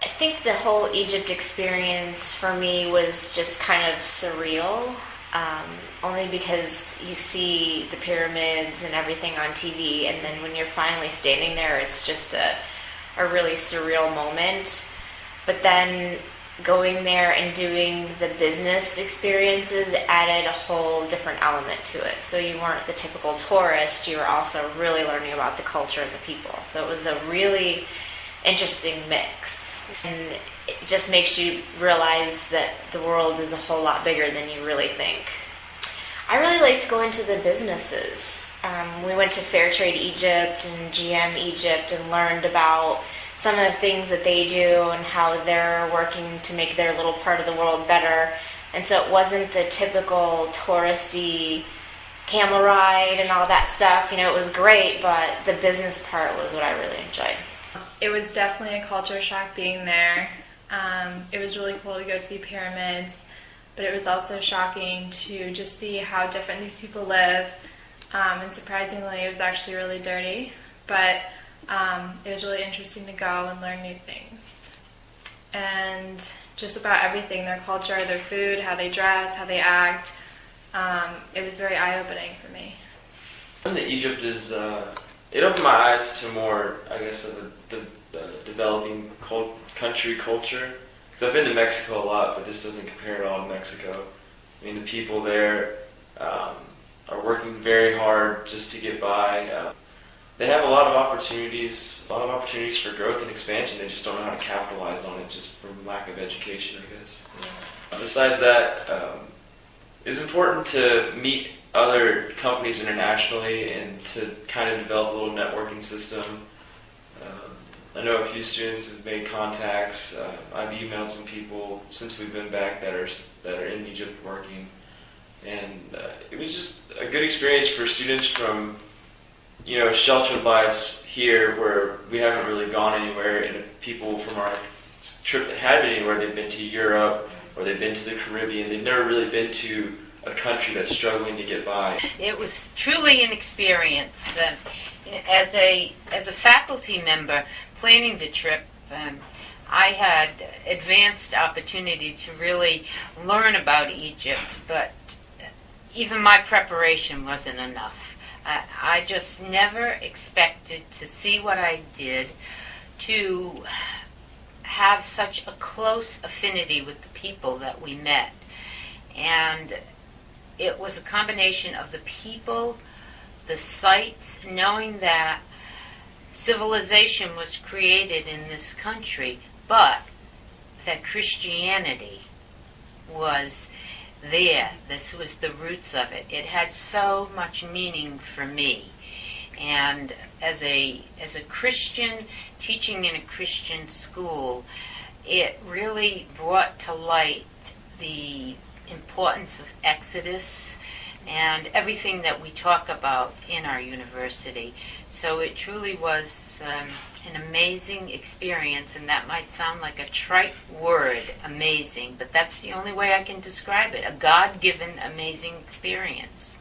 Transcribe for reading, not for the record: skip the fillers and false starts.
I think the whole Egypt experience for me was just kind of surreal, only because you see the pyramids and everything on TV, and then when you're finally standing there, it's just a really surreal moment. But then going there and doing the business experiences added a whole different element to it. So you weren't the typical tourist, you were also really learning about the culture and the people. So it was a really interesting mix. And it just makes you realize that the world is a whole lot bigger than you really think. I really liked going to the businesses. We went to Fairtrade Egypt and GM Egypt and learned about some of the things that they do and how they're working to make their little part of the world better. And so it wasn't the typical touristy camel ride and all that stuff. You know, it was great, but the business part was what I really enjoyed. It was definitely a culture shock being there. It was really cool to go see pyramids, but it was also shocking to just see how different these people live. And surprisingly, it was actually really dirty, but it was really interesting to go and learn new things. And just about everything, their culture, their food, how they dress, how they act, it was very eye-opening for me. Egypt is, it opened my eyes to more, I guess, of the developing country culture. Because I've been to Mexico a lot, but this doesn't compare at all to Mexico. I mean, the people there are working very hard just to get by. They have a lot of opportunities for growth and expansion. They just don't know how to capitalize on it, just from lack of education, I guess. Yeah. Besides that, it's important to meet other companies internationally and to kind of develop a little networking system. I know a few students have made contacts. I've emailed some people since we've been back that are in Egypt working, and it was just a good experience for students from, you know, sheltered lives here where we haven't really gone anywhere, and if people from our trip that had been anywhere, they've been to Europe or they've been to the Caribbean. They've never really been to a country that's struggling to get by. It was truly an experience. As a faculty member planning the trip, I had advanced opportunity to really learn about Egypt, but even my preparation wasn't enough. I just never expected to see what I did, to have such a close affinity with the people that we met. And it was a combination of the people, the sights, knowing that civilization was created in this country, but that Christianity was there. This was the roots of it. It had so much meaning for me. And as a Christian, teaching in a Christian school, it really brought to light the importance of Exodus and everything that we talk about in our university. So it truly was an amazing experience, and that might sound like a trite word, amazing, but that's the only way I can describe it, a God-given amazing experience.